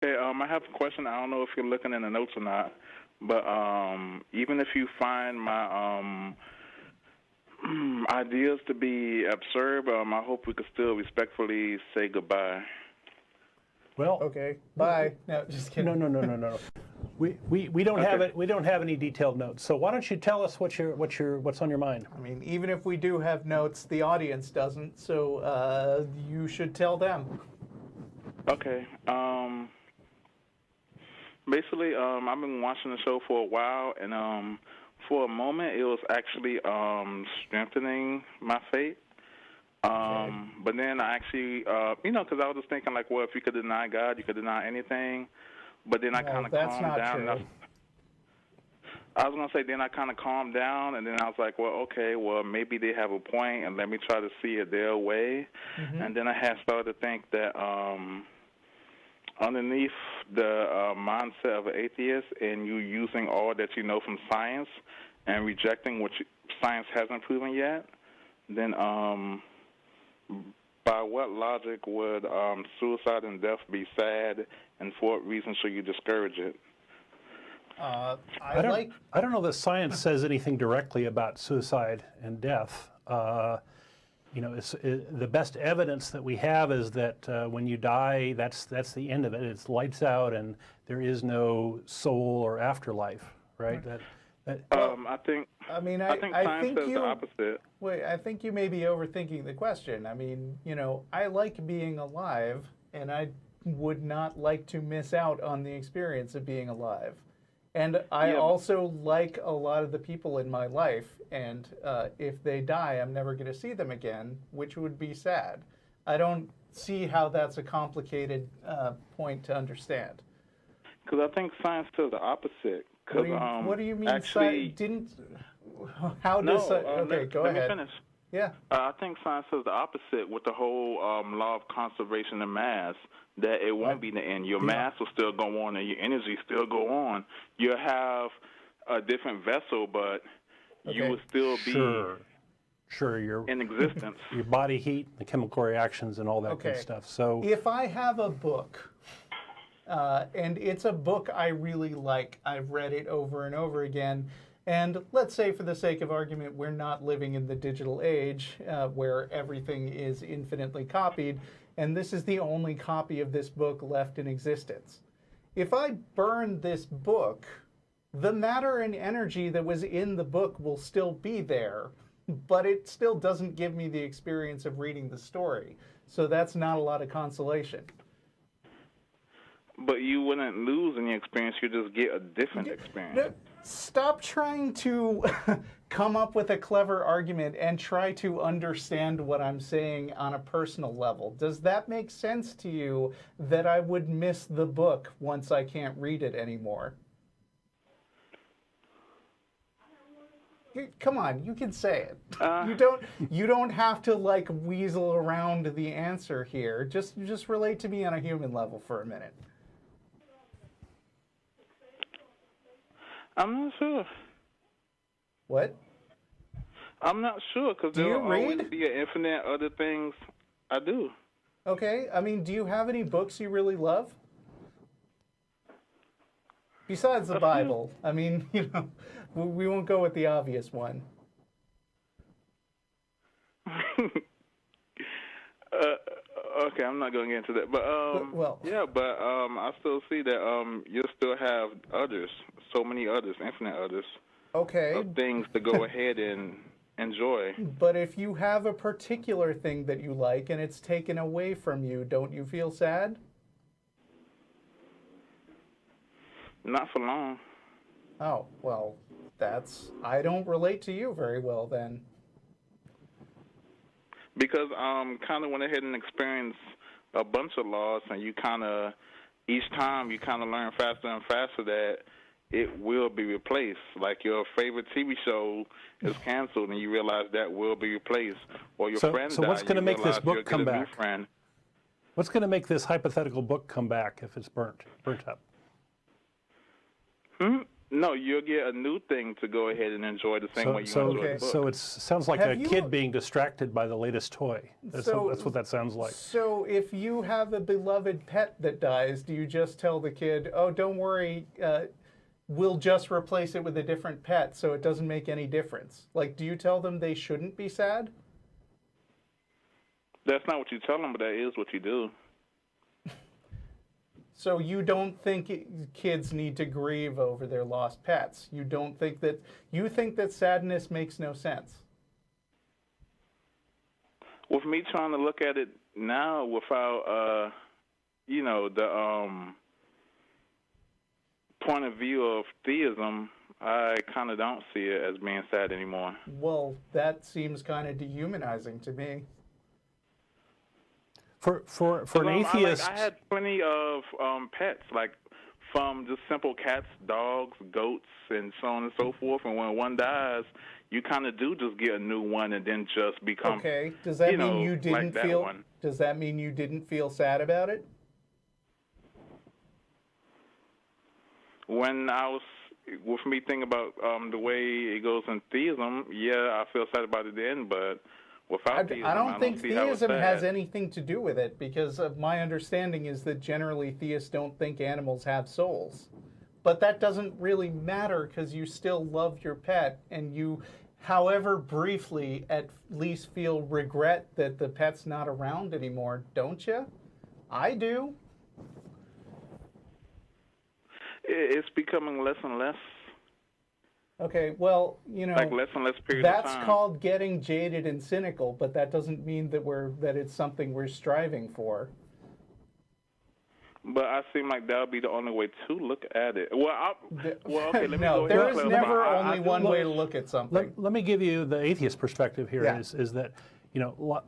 Hey, I have a question. I don't know if you're looking in the notes or not, but even if you find my ideas to be absurd, I hope we could still respectfully say goodbye. Well, Okay, bye. No, just kidding. no. We don't have it. We don't have any detailed notes. So why don't you tell us what's on your mind? I mean, even if we do have notes, the audience doesn't, so you should tell them. Okay. Basically, I've been watching the show for a while, and for a moment, it was actually strengthening my faith. But then I actually, because I was just thinking, like, well, if you could deny God, you could deny anything. But then I kind of calmed down. True. I was going to say, then I kind of calmed down, and then I was like, well, okay, well, maybe they have a point, and let me try to see it their way. Mm-hmm. And then I had started to think that underneath the mindset of an atheist and you using all that you know from science and rejecting what science hasn't proven yet, then by what logic would suicide and death be sad, and for what reason should you discourage it? I don't know that science says anything directly about suicide and death. The best evidence that we have is that when you die, that's the end of it. It's lights out, and there is no soul or afterlife, right? I think science says the opposite. Wait, I think you may be overthinking the question. I mean, I like being alive, and I would not like to miss out on the experience of being alive. And I also like a lot of the people in my life, and if they die, I'm never going to see them again, which would be sad. I don't see how that's a complicated point to understand. Because I think science says the opposite. What do you mean? Actually, How does? No, okay, go ahead. Let me finish. Yeah. I think science says the opposite with the whole law of conservation of mass, that it won't be the end. Your mass will still go on and your energy still go on. You'll have a different vessel, but you will still be in existence. Your body heat, the chemical reactions, and all that good stuff. So if I have a book, and it's a book I really like, I've read it over and over again, and let's say for the sake of argument, we're not living in the digital age where everything is infinitely copied, and this is the only copy of this book left in existence. If I burn this book, the matter and energy that was in the book will still be there, but it still doesn't give me the experience of reading the story. So that's not a lot of consolation. But you wouldn't lose any experience. You just get a different experience. Stop trying to come up with a clever argument and try to understand what I'm saying on a personal level. Does that make sense to you that I would miss the book once I can't read it anymore? Come on, you can say it. You don't have to like weasel around the answer here. Just relate to me on a human level for a minute. I'm not sure. What? I'm not sure, because there will always be an infinite other things I do. Okay, I mean, do you have any books you really love? Besides the Bible. I mean, we won't go with the obvious one. Okay, I'm not going to get into that. But, I still see that you still have others, so many others, infinite others. Okay. Of things to go ahead and enjoy. But if you have a particular thing that you like and it's taken away from you, don't you feel sad? Not for long. Oh, well, I don't relate to you very well then. Because kind of went ahead and experienced a bunch of loss, and you kind of, each time you kind of learn faster and faster that it will be replaced. Like your favorite TV show is canceled, and you realize that will be replaced. Or your friend died, so what's going to make this book come back? What's going to make this hypothetical book come back if it's burnt up? No, you'll get a new thing to go ahead and enjoy the same way you enjoy the book. So it sounds like a kid being distracted by the latest toy. That's what that sounds like. So if you have a beloved pet that dies, do you just tell the kid, oh, don't worry, we'll just replace it with a different pet so it doesn't make any difference? Like, do you tell them they shouldn't be sad? That's not what you tell them, but that is what you do. So you don't think kids need to grieve over their lost pets? You don't think that, you think that sadness makes no sense? With me trying to look at it now without, the point of view of theism, I kind of don't see it as being sad anymore. Well, that seems kind of dehumanizing to me. For an atheist, I had plenty of pets, like from just simple cats, dogs, goats, and so on and so forth. And when one dies, you kind of do just get a new one, and then just become. Okay. Does that mean you didn't like feel? One. Does that mean you didn't feel sad about it? When I was with me thinking about the way it goes in theism, yeah, I feel sad about it then, but. I don't think theism has anything to do with it, because my understanding is that generally theists don't think animals have souls. But that doesn't really matter, because you still love your pet, and you, however briefly, at least feel regret that the pet's not around anymore, don't you? I do. It's becoming less and less. Okay, well, like less and less periods of time. That's called getting jaded and cynical, but that doesn't mean that it's something we're striving for. But I seem like that would be the only way to look at it. Well, okay, let me no, go ahead there and is clarify. never only one way to look at something. let me give you the atheist perspective here. Yeah. Is that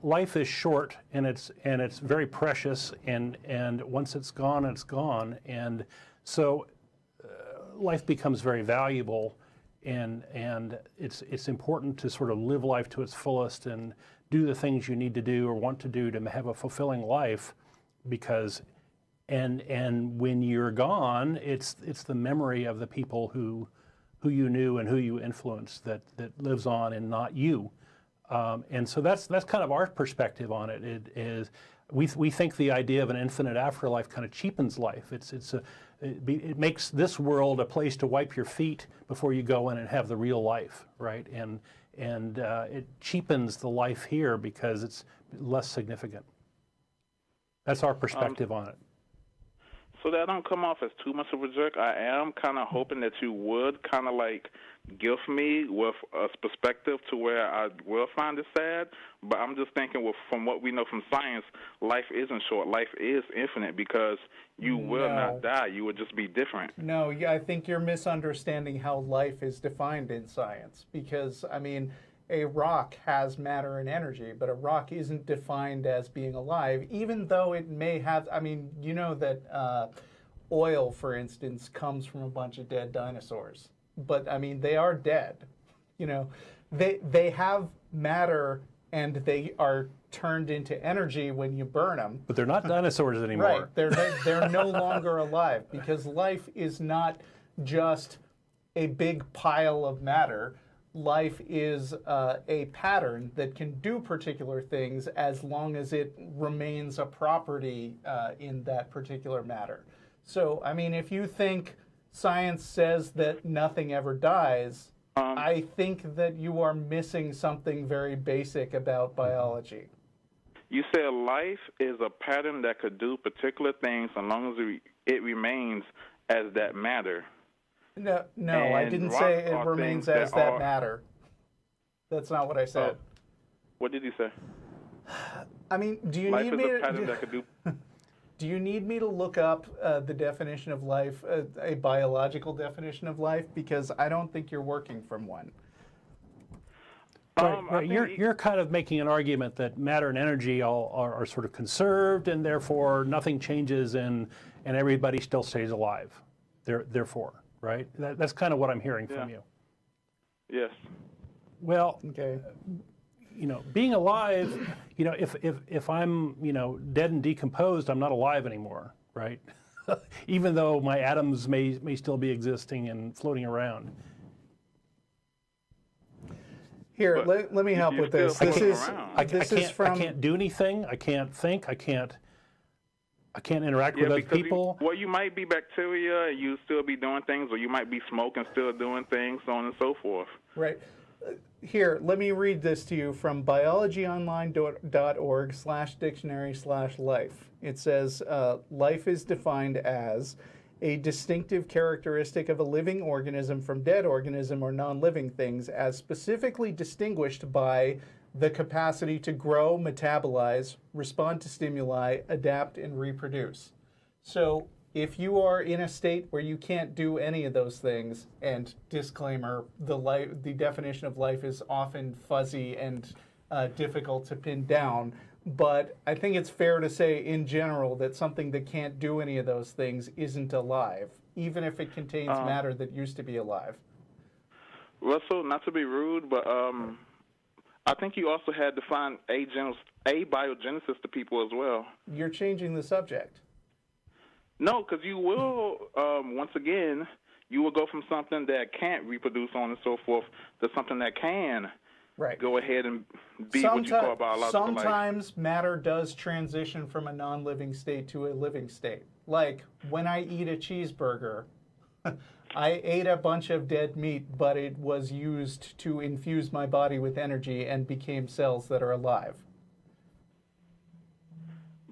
life is short, and it's very precious, and once it's gone, and so life becomes very valuable. And it's important to sort of live life to its fullest and do the things you need to do or want to do to have a fulfilling life, because and when you're gone, it's the memory of the people who you knew and who you influenced that lives on, and not you. And so that's kind of our perspective on it. It is we think the idea of an infinite afterlife kind of cheapens life. It makes this world a place to wipe your feet before you go in and have the real life, right? And it cheapens the life here because it's less significant. That's our perspective on it. So that I don't come off as too much of a jerk, I am kind of hoping that you would kind of like gift me with a perspective to where I will find it sad. But I'm just thinking, from what we know from science, life isn't short. Life is infinite, because you will not die. You would just be different. No, I think you're misunderstanding how life is defined in science. Because, I mean, a rock has matter and energy, but a rock isn't defined as being alive, even though it may have, I mean, you know that oil, for instance, comes from a bunch of dead dinosaurs. But, I mean, they are dead. They have matter, and they are turned into energy when you burn them. But they're not dinosaurs anymore. Right, they're no longer alive, because life is not just a big pile of matter. Life is a pattern that can do particular things as long as it remains a property in that particular matter. So, I mean, if you think science says that nothing ever dies, I think that you are missing something very basic about biology. You said life is a pattern that could do particular things as long as it remains as that matter. No, I didn't say it remains as that matter. That's not what I said. What did you say? I mean, do you life need is me a pattern that could do... Do you need me to look up the definition of life, a biological definition of life? Because I don't think you're working from one. Right. You're kind of making an argument that matter and energy are sort of conserved, and therefore nothing changes, and everybody still stays alive. Therefore, right? That's kind of what I'm hearing from you. Yes. Well, okay. Being alive, if I'm, dead and decomposed, I'm not alive anymore, right? even though my atoms may still be existing and floating around. Here, let me help with this. I can't do anything. I can't think. I can't interact with other people. You might be bacteria and you still be doing things, or you might be smoking, still doing things, so on and so forth. Right. Here, let me read this to you from biologyonline.org/dictionary/life. It says, life is defined as a distinctive characteristic of a living organism from dead organism or non-living things, as specifically distinguished by the capacity to grow, metabolize, respond to stimuli, adapt, and reproduce. So if you are in a state where you can't do any of those things, and disclaimer, the definition of life is often fuzzy and difficult to pin down, but I think it's fair to say in general that something that can't do any of those things isn't alive, even if it contains matter that used to be alive. Russell, not to be rude, but I think you also had to find abiogenesis to people as well. You're changing the subject. No, because you will, once again, you will go from something that can't reproduce on and so forth to something that can go ahead and be what you call biological life. Sometimes matter does transition from a non-living state to a living state. Like when I eat a cheeseburger, I ate a bunch of dead meat, but it was used to infuse my body with energy and became cells that are alive.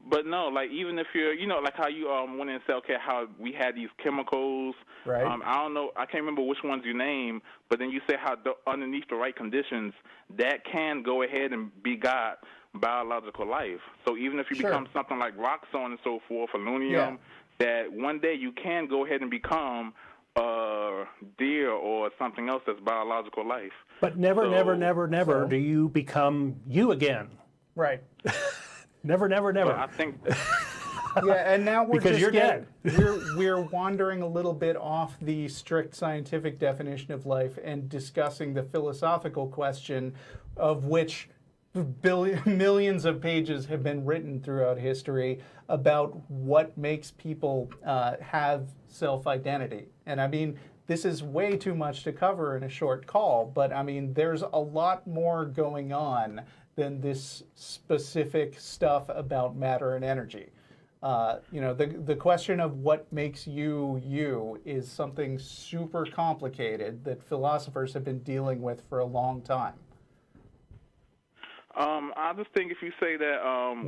But no, like even if you're, like how you went and said, okay, how we had these chemicals. Right. I don't know, I can't remember which ones you named, but then you say how underneath the right conditions, that can go ahead and begot biological life. So even if you become something like rock, so on and so forth, aluminum, that one day you can go ahead and become deer or something else that's biological life. But never do you become you again. Right. Never. But I think. Yeah, and now you're dead. We're wandering a little bit off the strict scientific definition of life and discussing the philosophical question, of which millions of pages have been written throughout history about what makes people have self-identity. And I mean, this is way too much to cover in a short call, but I mean, there's a lot more going on than this specific stuff about matter and energy. The question of what makes you you is something super complicated that philosophers have been dealing with for a long time. I just think if you say that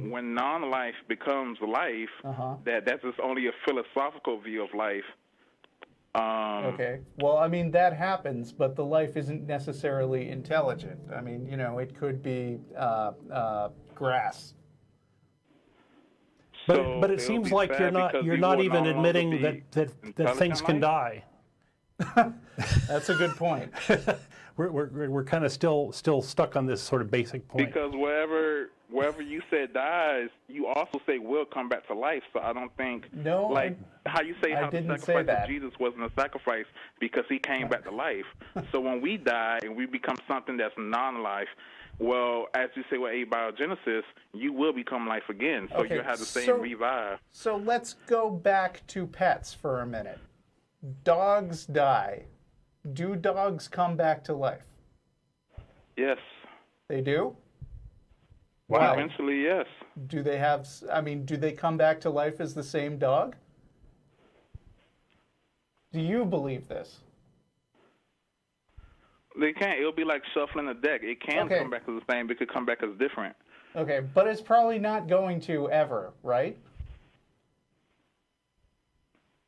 when non-life becomes life, that's just only a philosophical view of life. Okay. Well, I mean, that happens, but the life isn't necessarily intelligent. I mean, it could be grass. But it seems like you're not even admitting that things can die. That's a good point. We're kind of still stuck on this sort of basic point. Because wherever you said dies, you also say will come back to life. So I don't think how you say how the sacrifice of Jesus wasn't a sacrifice because he came back to life. So when we die and we become something that's non-life, well, as you say with abiogenesis, you will become life again. So you have the same revive. So let's go back to pets for a minute. Dogs die. Do dogs come back to life? Yes. They do? Wow. Eventually, yes. Do they come back to life as the same dog? Do you believe this? They can't. It'll be like shuffling a deck. It can come back as the same, but it could come back as different. Okay, but it's probably not going to ever, right?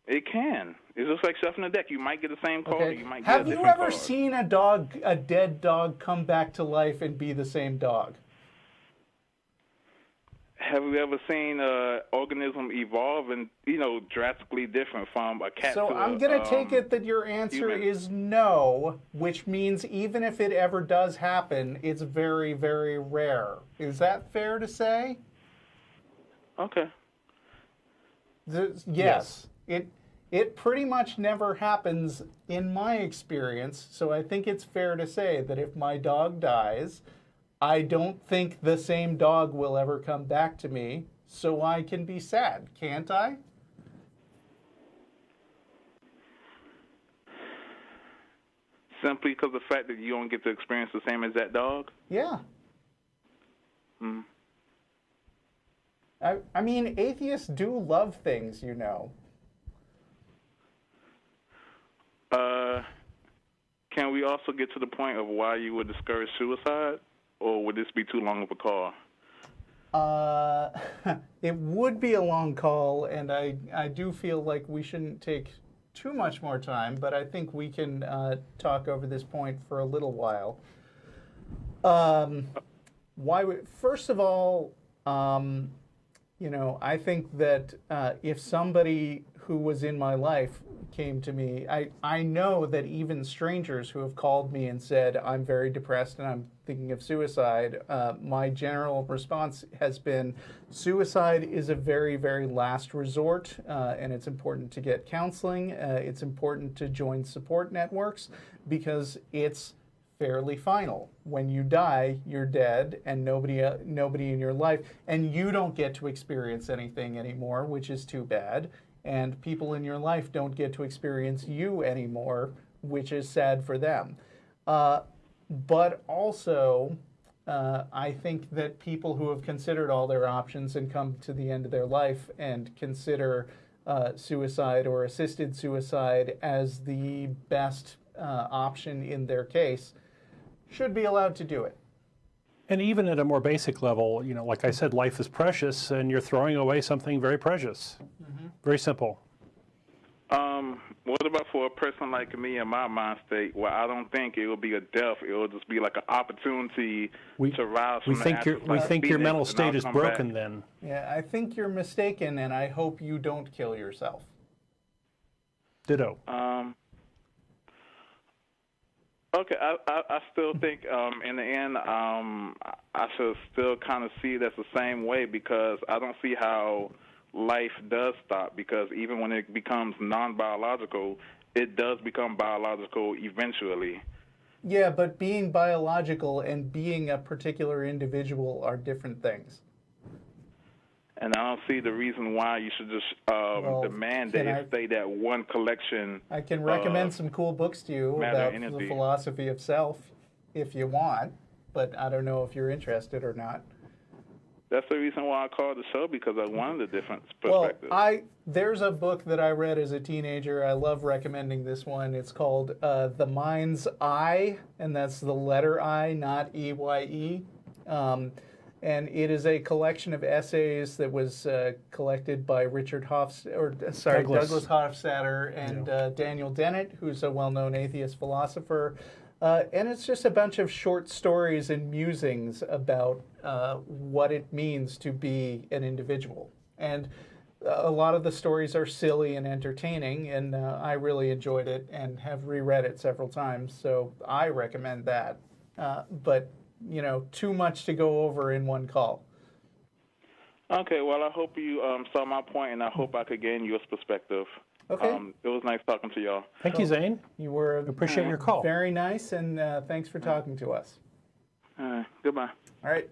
It can. It's just like shuffling a deck. You might get the same card, or you might get Have a different you ever card. seen a dead dog come back to life and be the same dog? Have you ever seen an organism evolve and, drastically different from a cat to a So I'm going to take it that your answer is no, which means even if it ever does happen, it's very, very rare. Is that fair to say? Okay. Yes. It pretty much never happens in my experience, so I think it's fair to say that if my dog dies, I don't think the same dog will ever come back to me, so I can be sad, can't I? simply because of the fact that you don't get to experience the same as that dog? Yeah. Hmm. I mean, atheists do love things, you know. Can we also get to the point of why you would discourage suicide, or would this be too long of a call? It would be a long call, and I do feel like we shouldn't take too much more time, but I think we can talk over this point for a little while. First of all, you know, I think that if somebody who was in my life came to me, I know that even strangers who have called me and said, I'm very depressed and I'm thinking of suicide, my general response has been, suicide is a very, very last resort, and it's important to get counseling. It's important to join support networks because it's fairly final. When you die, you're dead, and nobody in your life, and you don't get to experience anything anymore, which is too bad. And people in your life don't get to experience you anymore, which is sad for them. But also, I think that people who have considered all their options and come to the end of their life and consider suicide or assisted suicide as the best option in their case should be allowed to do it. And even at a more basic level, you know, like I said, life is precious, and you're throwing away something very precious. Mm-hmm. Very simple. What about for a person like me in my mind state, where I don't think it will be a death, it will just be like an opportunity to rise from the ashes. We think your mental state is broken then. Yeah, I think you're mistaken, and I hope you don't kill yourself. Ditto. Okay, I still think in the end I should still kind of see it as the same way, because I don't see how life does stop, because even when it becomes non-biological, it does become biological eventually. Yeah, but being biological and being a particular individual are different things. And I don't see the reason why you should just demand that it stay that one collection. I can recommend some cool books to you about the philosophy of self if you want, but I don't know if you're interested or not. That's the reason why I called the show, because I wanted a different perspective. Well, there's a book that I read as a teenager. I love recommending this one. It's called The Mind's Eye, and that's the letter I, not E-Y-E. And it is a collection of essays that was collected by Douglas Hofstadter and Daniel Dennett, who's a well-known atheist philosopher. And it's just a bunch of short stories and musings about what it means to be an individual. And a lot of the stories are silly and entertaining, and I really enjoyed it and have reread it several times, so I recommend that. But, you know, too much to go over in one call. Okay, well, I hope you saw my point, and I hope I could gain your perspective. Okay. It was nice talking to y'all. Thank you, Zane. You were appreciate your call. Very nice, and thanks for talking to us. All right, goodbye. All right.